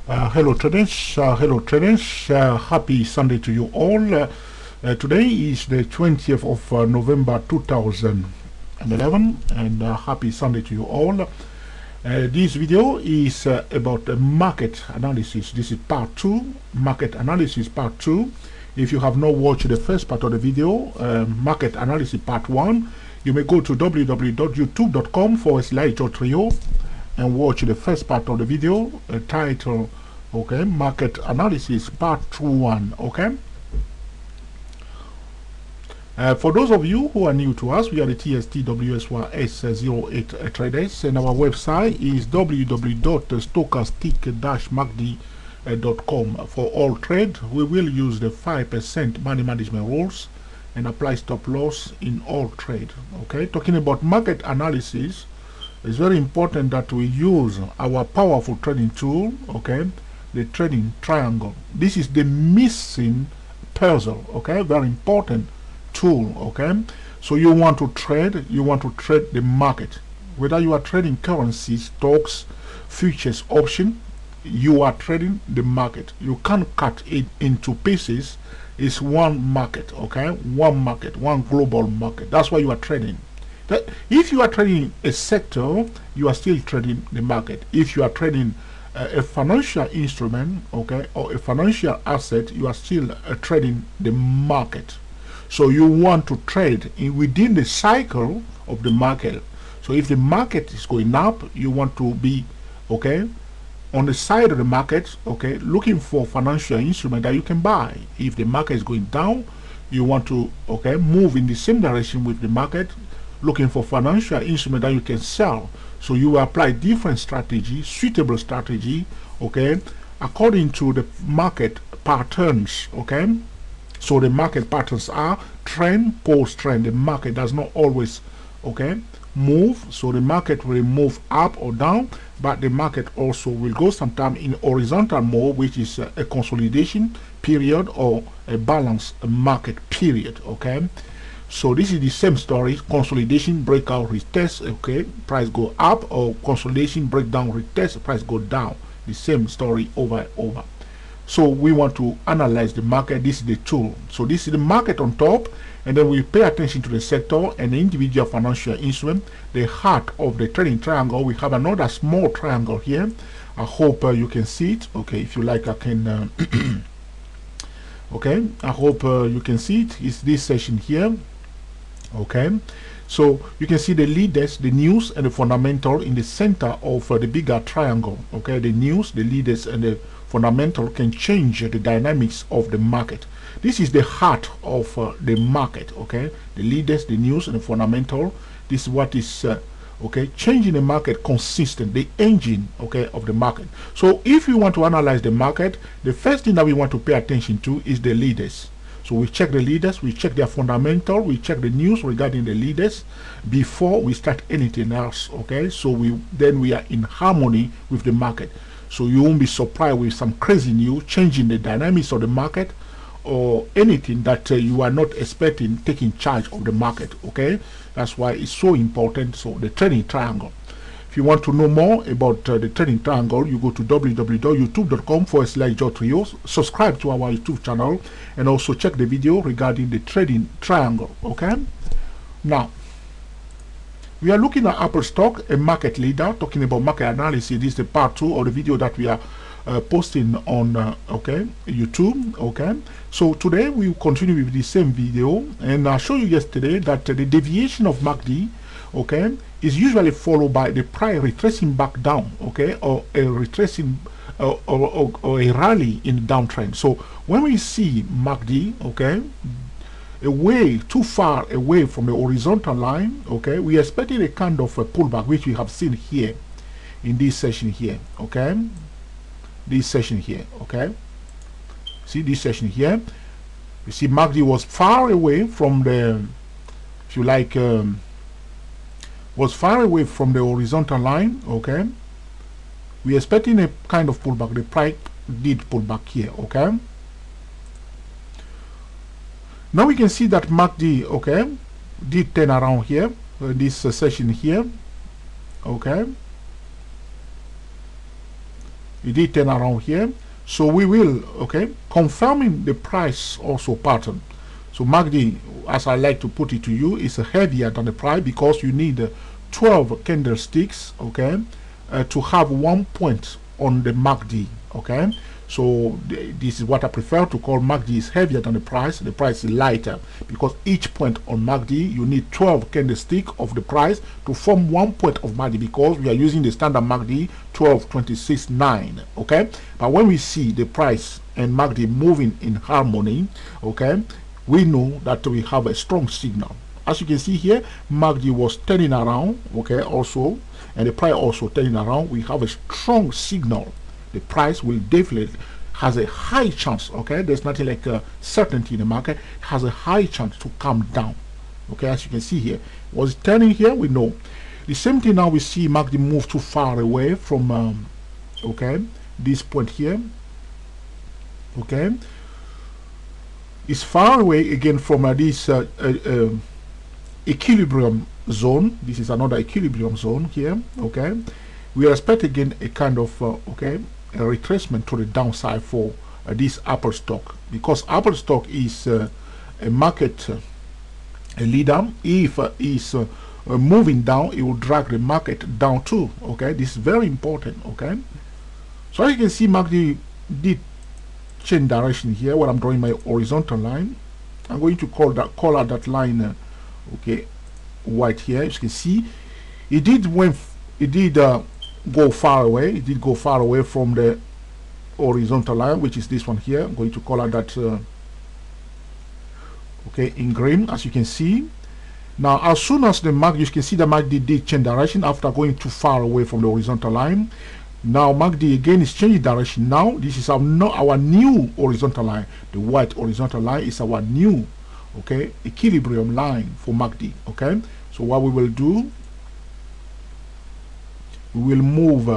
Hello traders, happy Sunday to you all. Today is the 20th of November 2011 and happy Sunday to you all. This video is about market analysis. This is part 2, market analysis part 2. If you have not watched the first part of the video, market analysis part 1, you may go to www.youtube.com/Trio and watch the first part of the video titled market analysis part 1. For those of you who are new to us, we are the TSTWSYS08 traders, and our website is www.stochastic-macd.com. For all trade, we will use the 5% money management rules and apply stop loss in all trade. Talking about market analysis, it's very important that we use our powerful trading tool, the trading triangle. This is the missing puzzle, very important tool, So you want to trade the market. Whether you are trading currencies, stocks, futures, option, you are trading the market. You can't cut it into pieces. It's one market, one market, one global market. That's why you are trading. If you are trading a sector, you are still trading the market. If you are trading a financial instrument, or a financial asset, you are still trading the market. So you want to trade within the cycle of the market. So if the market is going up, you want to be on the side of the market, looking for financial instrument that you can buy. If the market is going down, you want to move in the same direction with the market, looking for financial instrument that you can sell. So you apply different strategy, suitable strategy, according to the market patterns, So the market patterns are trend, post-trend. The market does not always, move. So the market will move up or down, but the market also will go sometime in horizontal mode, which is a consolidation period or a balanced market period, So this is the same story: consolidation, breakout, retest, price go up, or consolidation, breakdown, retest, price go down. The same story over and over. So we want to analyze the market. This is the tool. So this is the market on top, and then we pay attention to the sector and the individual financial instrument, the heart of the trading triangle. We have another small triangle here. I hope you can see it. If you like, I can. I hope you can see it. It's this section here. So you can see the leaders, the news, and the fundamental in the center of the bigger triangle. The news, the leaders, and the fundamental can change the dynamics of the market. This is the heart of the market. The leaders, the news, and the fundamental. This is what is changing the market consistent, the engine of the market. So if you want to analyze the market, the first thing that we want to pay attention to is the leaders. So we check the leaders, we check their fundamental, we check the news regarding the leaders before we start anything else. So we are in harmony with the market. So you won't be surprised with some crazy news changing the dynamics of the market, or anything that you are not expecting taking charge of the market. That's why it's so important. So the trading triangle. If you want to know more about the trading triangle, you go to www.youtube.com/Trio, subscribe to our YouTube channel, and also check the video regarding the trading triangle. Now, we are looking at Apple stock, a market leader, talking about market analysis. This is the part 2 of the video that we are posting on YouTube. So today we will continue with the same video, and I showed you yesterday that the deviation of MACD is usually followed by the price retracing back down, or a retracing or a rally in the downtrend. So when we see MACD away, too far away from the horizontal line, we are expecting a kind of a pullback, which we have seen here in this session here. This session here. See this session here. You see MACD was far away from the, if you like, was far away from the horizontal line. We are expecting a kind of pullback. The price did pull back here. Now we can see that MACD did turn around here in this session here. It did turn around here. So we will, okay, confirming the price also pattern. So MACD, as I like to put it to you, is heavier than the price because you need 12 candlesticks, okay, to have 1 point on the MACD, okay. So this is what I prefer to call MACD is heavier than the price. The price is lighter because each point on MACD you need 12 candlestick of the price to form 1 point of MACD because we are using the standard MACD 12.26.9. Okay, but when we see the price and MACD moving in harmony, okay, we know that we have a strong signal. As you can see here, MACD was turning around, okay, also, and the price also turning around. We have a strong signal. The price will definitely has a high chance, okay, there's nothing like certainty in the market, has a high chance to come down, okay. As you can see here, was it turning here? We know. The same thing now we see MACD move too far away from okay, this point here, okay, it's far away again from this equilibrium zone. This is another equilibrium zone here, okay. We expect again a kind of okay, a retracement to the downside for this Apple stock, because Apple stock is a market a leader. If is moving down, it will drag the market down too, okay. This is very important, okay. So as you can see, MACD did change direction here. When I'm drawing my horizontal line, I'm going to call out that line okay, white here. As you can see, it did go far away. It did go far away from the horizontal line, which is this one here. I'm going to call out that okay, in green, as you can see. Now as soon as the MACD, you can see the MACD did change direction after going too far away from the horizontal line. Now MACD again is changing direction. Now this is our new horizontal line. The white horizontal line is our new, okay, equilibrium line for MACD, okay. So what we will do, we will move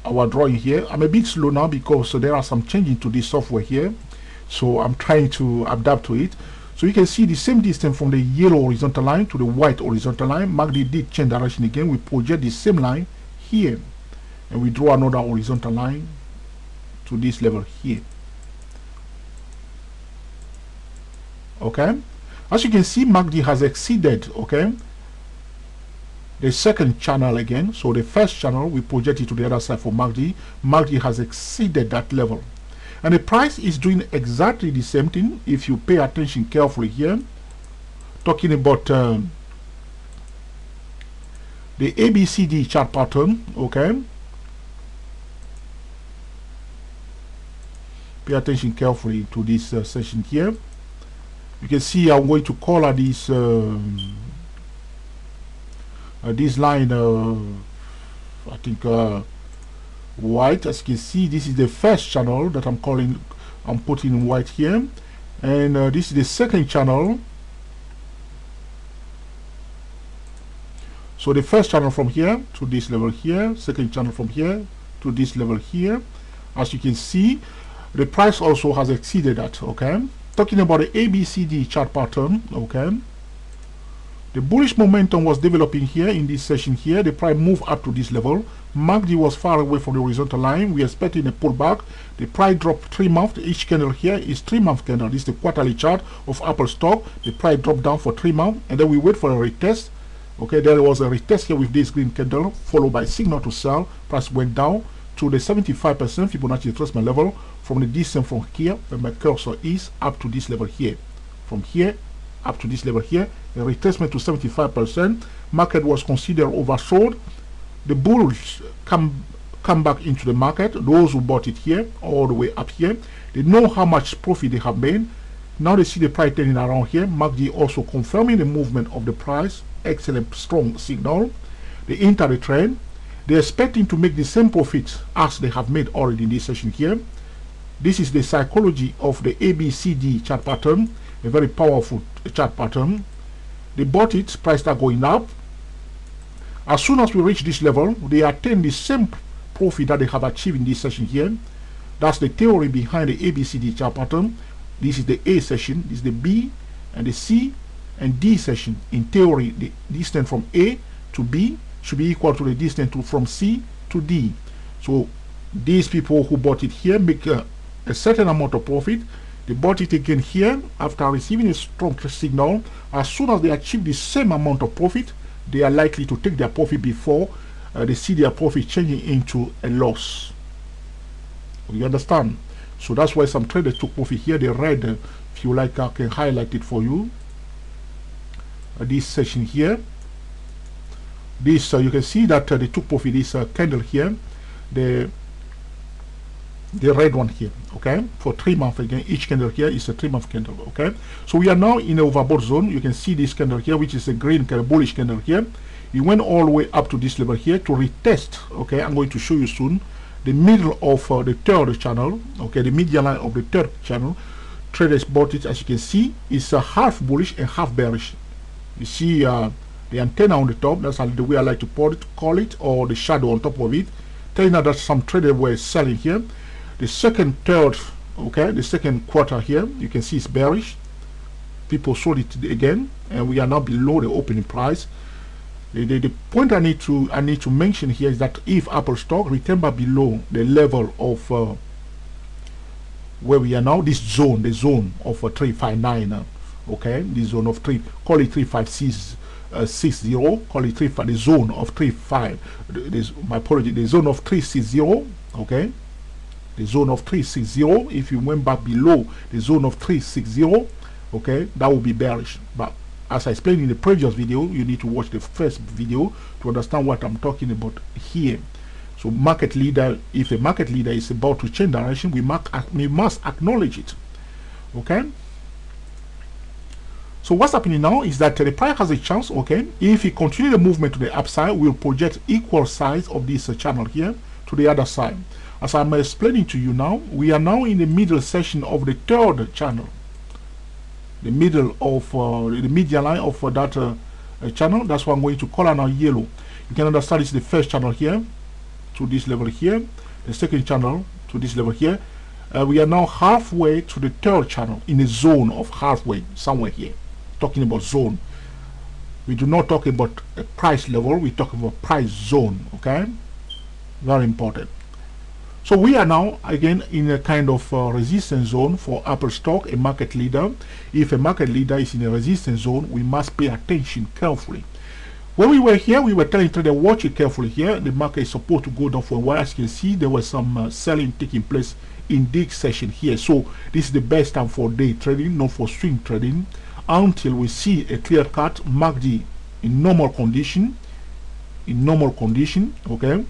our drawing here. I'm a bit slow now because there are some changes to this software here, so I'm trying to adapt to it. So you can see the same distance from the yellow horizontal line to the white horizontal line. MACD did change direction again. We project the same line here and we draw another horizontal line to this level here, okay. As you can see, MACD has exceeded, okay, the second channel again. So the first channel we project it to the other side for MACD. MACD has exceeded that level, and the price is doing exactly the same thing. If you pay attention carefully here, talking about the ABCD chart pattern, okay, pay attention carefully to this session here. You can see I'm going to color this this line I think white. As you can see, this is the first channel that I'm putting in white here, and this is the second channel. So the first channel from here to this level here, second channel from here to this level here. As you can see, the price also has exceeded that, okay. Talking about the ABCD chart pattern, okay, the bullish momentum was developing here in this session here. The price moved up to this level. MACD was far away from the horizontal line. We are expecting a pullback. The price dropped 3 months. Each candle here is 3-month candle. This is the quarterly chart of Apple stock. The price dropped down for 3 months, and then we wait for a retest. Okay, there was a retest here with this green candle, followed by signal to sell. Price went down to the 75% Fibonacci retracement level from the distance from here, where my cursor is, up to this level here. From here up to this level here, a retracement to 75%. Market was considered oversold. The bulls come back into the market. Those who bought it here, all the way up here, they know how much profit they have made. Now they see the price turning around here. MACD also confirming the movement of the price. Excellent, strong signal. They enter the trend. They're expecting to make the same profits as they have made already in this session here. This is the psychology of the ABCD chart pattern, a very powerful chart pattern. They bought it, price start going up. As soon as we reach this level, they attain the same profit that they have achieved in this session here. That's the theory behind the ABCD chart pattern. This is the A session, this is the B and the C and D session. In theory, the distance from A to B should be equal to the distance from C to D. So these people who bought it here make a certain amount of profit. They bought it again here after receiving a strong signal. As soon as they achieve the same amount of profit, they are likely to take their profit before they see their profit changing into a loss. You understand? So that's why some traders took profit here. The red, if you like, I can highlight it for you. This section here, this you can see that they took profit. This candle here, the red one here, okay, for 3 months. Again, each candle here is a 3-month candle. Okay, so we are now in the overbought zone. You can see this candle here, which is a green kind of bullish candle here. It went all the way up to this level here to retest. Okay, I'm going to show you soon the middle of the third channel. Okay, the median line of the third channel. Traders bought it. As you can see, it's a half bullish and half bearish. You see the antenna on the top. That's the way I like to call it, or the shadow on top of it, telling us that some traders were selling here. The second, third, okay, the second quarter here, you can see it's bearish. People sold it again, and we are now below the opening price. The point I need to mention here is that if Apple stock return back below the level of where we are now, this zone, the zone of 359, okay, the zone of 3, call it 35660, call it 35, the zone of 35. My apology, the zone of 360, okay. The zone of 360, if you went back below the zone of 360, okay, that will be bearish. But as I explained in the previous video, you need to watch the first video to understand what I'm talking about here. So market leader, if a market leader is about to change direction, we must acknowledge it. Okay, so what's happening now is that the price has a chance. Okay, if we continue the movement to the upside, we'll project equal size of this channel here to the other side. As I'm explaining to you now, we are now in the middle section of the third channel, the middle of the median line of that channel. That's why I'm going to color now yellow. You can understand it's the first channel here to this level here, the second channel to this level here. We are now halfway to the third channel, in a zone of halfway, somewhere here. Talking about zone. We do not talk about a price level, we talk about price zone. Okay, very important. So we are now again in a kind of resistance zone for Apple stock, a market leader. If a market leader is in a resistance zone, we must pay attention carefully. When we were here, we were telling traders, watch it carefully here. The market is supposed to go down for a while. As you can see, there was some selling taking place in this session here. So this is the best time for day trading, not for swing trading, until we see a clear cut MACD in normal condition. In normal condition, okay.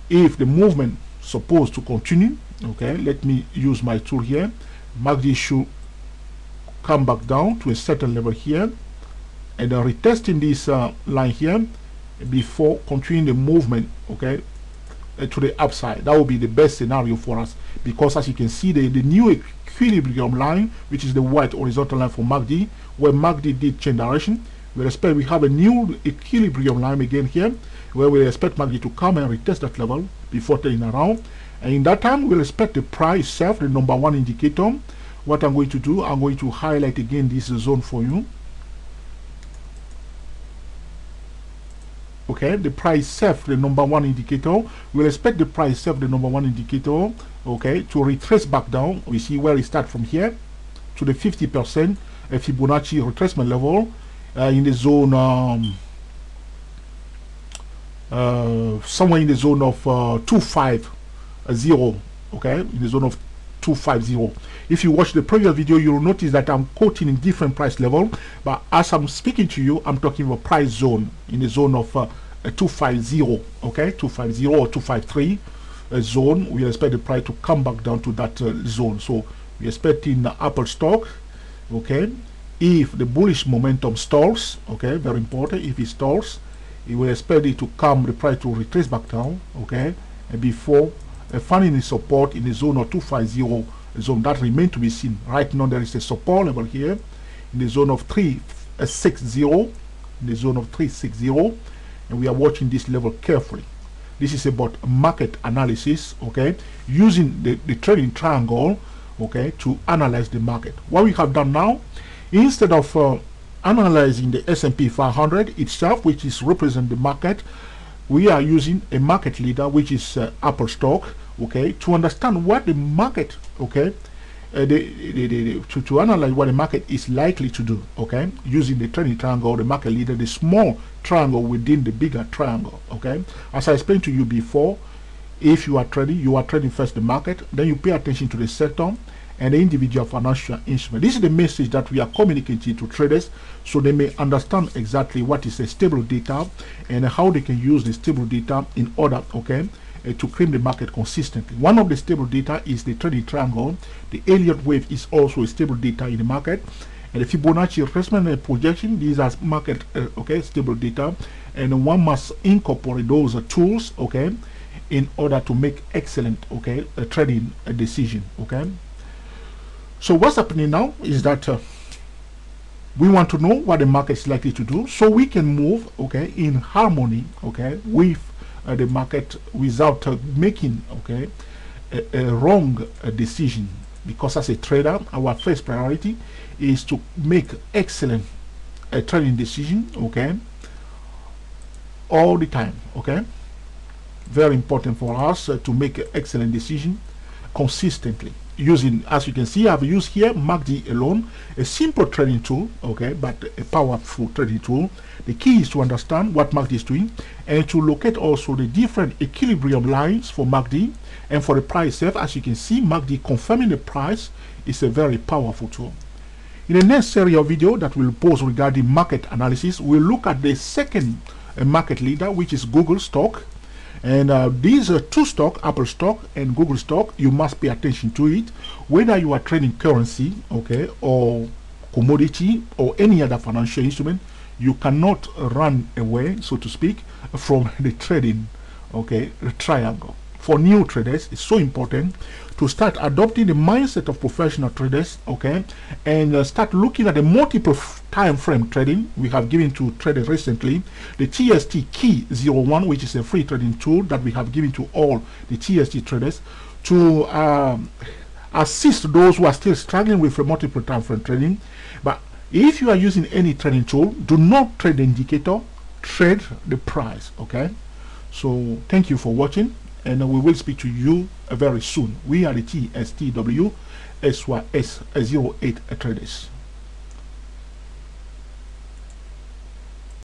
If the movement supposed to continue, okay, let me use my tool here. MACD should come back down to a certain level here, and retesting this line here before continuing the movement, okay, to the upside. That will be the best scenario for us, because as you can see, the new equilibrium line, which is the white horizontal line for MACD, where MACD did change direction, we have a new equilibrium line again here, where we expect MACD to come and retest that level before turning around. And in that time, we'll expect the price itself, the number one indicator. What I'm going to do, I'm going to highlight again this zone for you. Okay, the price itself, the number one indicator. We'll expect the price itself, the number one indicator, okay, to retrace back down. We see where it starts from here to the 50% Fibonacci retracement level in the zone. Somewhere in the zone of 250, okay, in the zone of 250. If you watch the previous video, you'll notice that I'm quoting in different price level, but as I'm speaking to you, I'm talking about price zone in the zone of 250, okay, 250 or 253 zone. We expect the price to come back down to that zone. So we're expecting the Apple stock, okay, if the bullish momentum stalls, okay, very important, if it stalls, we will expect it to come, the price to retrace back down, okay, and before finding the support in the zone of 250 zone. That remains to be seen. Right now there is a support level here in the zone of 360, in the zone of 360, and we are watching this level carefully. This is about market analysis, okay, using the trading triangle, okay, to analyze the market. What we have done now, instead of analyzing the S&P 500 itself, which is represent the market, we are using a market leader, which is Apple stock, okay, to understand what the market, okay, to analyze what the market is likely to do, okay, using the trending triangle, the market leader, the small triangle within the bigger triangle, okay. As I explained to you before, if you are trading first the market, then you pay attention to the sector and the individual financial instrument. This is the message that we are communicating to traders, so they may understand exactly what is a stable data and how they can use the stable data in order, okay, to create the market consistently. One of the stable data is the trending triangle. The Elliott wave is also a stable data in the market, and the Fibonacci retracement and projection, these are market okay, stable data, and one must incorporate those tools, okay, in order to make excellent, okay, trading decision, okay. So what's happening now is that we want to know what the market is likely to do, so we can move, okay, in harmony, okay, with the market without making, okay, a wrong decision. Because as a trader, our first priority is to make excellent trading decision, okay, all the time, okay. Very important for us to make an excellent decision consistently, using, as you can see, I've used here MACD alone, a simple trading tool, okay, but a powerful trading tool. The key is to understand what MACD is doing and to locate also the different equilibrium lines for MACD and for the price itself. As you can see, MACD confirming the price is a very powerful tool. In the next series of video that we'll post regarding market analysis, we'll look at the second market leader, which is Google stock. And these are two stocks, Apple stock and Google stock. You must pay attention to it, whether you are trading currency, okay, or commodity or any other financial instrument. You cannot run away, so to speak, from the trading, okay, triangle. For new traders, it's so important to start adopting the mindset of professional traders, okay, and start looking at the multiple time frame trading. We have given to traders recently the TST Key 01, which is a free trading tool that we have given to all the TST traders to assist those who are still struggling with multiple time frame trading. But if you are using any trading tool, do not trade the indicator, trade the price, okay. So thank you for watching, and we will speak to you very soon. We are the TSTW SYS 08 traders.